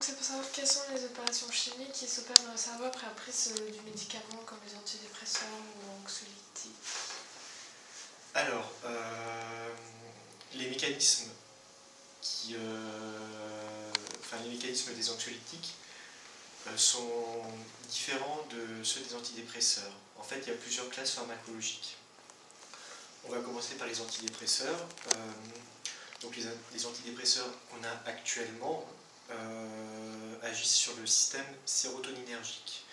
c'est pour savoir quelles sont les opérations chimiques qui s'opèrent dans le cerveau après la prise du médicament comme les antidépresseurs ou anxiolytiques. Alors, les mécanismes les mécanismes des anxiolytiques sont différents de ceux des antidépresseurs. En fait, il y a plusieurs classes pharmacologiques. On va commencer par les antidépresseurs. Donc les antidépresseurs qu'on a actuellement agissent sur le système sérotoninergique.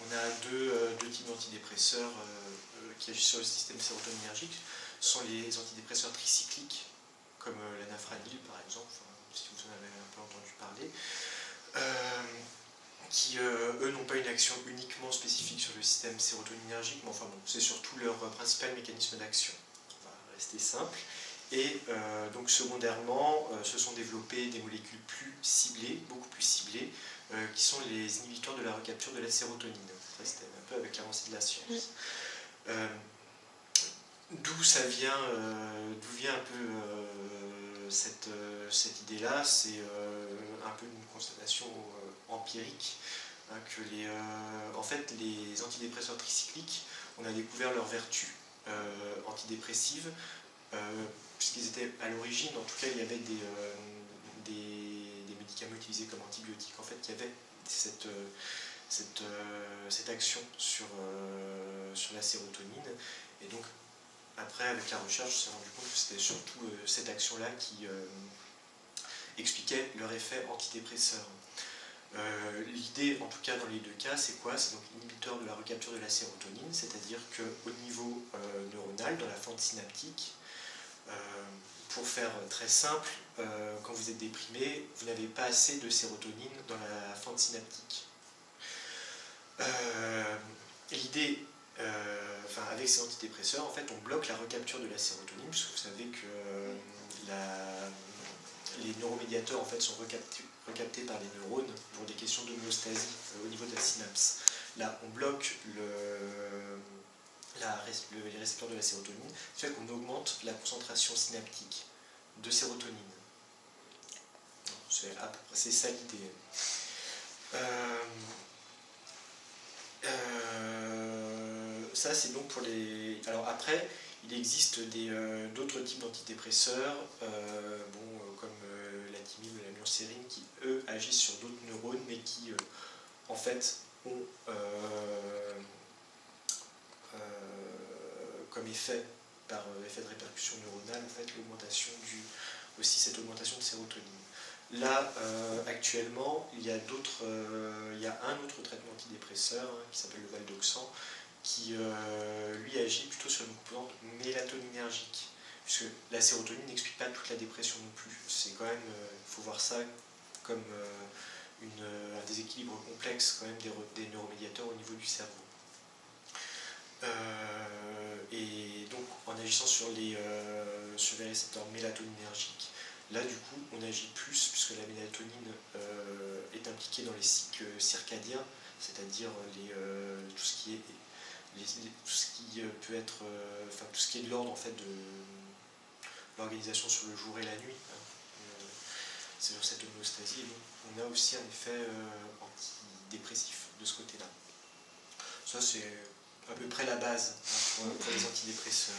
On a deux types d'antidépresseurs qui agissent sur le système sérotoninergique. Ce sont les antidépresseurs tricycliques, comme l'anafranil par exemple, si vous en avez un peu entendu parler, qui eux n'ont pas une action uniquement spécifique sur le système sérotoninergique, mais enfin bon, c'est surtout leur principal mécanisme d'action. On va rester simple. Et donc secondairement, se sont développées des molécules plus ciblées, beaucoup plus ciblées, qui sont les inhibiteurs de la recapture de la sérotonine. Ça, c'était un peu avec l'avancée de la science. D'où vient un peu cette idée-là, c'est un peu une constatation empirique, hein, que en fait, les antidépresseurs tricycliques, on a découvert leurs vertus antidépressives, puisqu'ils étaient à l'origine, en tout cas, il y avait des médicaments utilisés comme antibiotiques, en fait, qui avaient cette action sur la sérotonine. Et donc, après, avec la recherche, on s'est rendu compte que c'était surtout cette action-là qui expliquait leur effet antidépresseur. L'idée, en tout cas dans les deux cas, c'est quoi? C'est donc inhibiteur de la recapture de la sérotonine, c'est-à-dire qu'au niveau neuronal, dans la fente synaptique, pour faire très simple, quand vous êtes déprimé, vous n'avez pas assez de sérotonine dans la fente synaptique. L'idée, avec ces antidépresseurs, en fait, on bloque la recapture de la sérotonine, puisque vous savez que les neuromédiateurs en fait, sont recaptés par les neurones pour des questions d'homéostasie au niveau de la synapse. Là, on bloque les récepteurs de la sérotonine, ce qui fait qu'on augmente la concentration synaptique de sérotonine. C'est ça l'idée. Ça, c'est donc pour les... Alors après, il existe d'autres types d'antidépresseurs, comme l'atimib ou la murcérine, qui, eux, agissent sur d'autres neurones, mais qui, en fait, ont comme effet, par effet de répercussion neuronale, en fait, cette augmentation de sérotonine. Là, actuellement, il y a un autre traitement antidépresseur, hein, qui s'appelle le valdoxan, qui lui agit plutôt sur une composante mélatoninergique, puisque la sérotonine n'explique pas toute la dépression non plus. C'est quand même, il faut voir ça comme un déséquilibre complexe quand même des neuromédiateurs au niveau du cerveau. Et donc en agissant sur les récepteurs mélatoninergiques, là du coup on agit plus, puisque la mélatonine est impliquée dans les cycles circadiens, c'est-à-dire tout ce qui peut être, tout ce qui est de l'ordre en fait de l'organisation sur le jour et la nuit, hein. C'est sur cette homéostasie, donc on a aussi un effet antidépressif de ce côté-là. Ça c'est à peu près la base, hein, pour les antidépresseurs.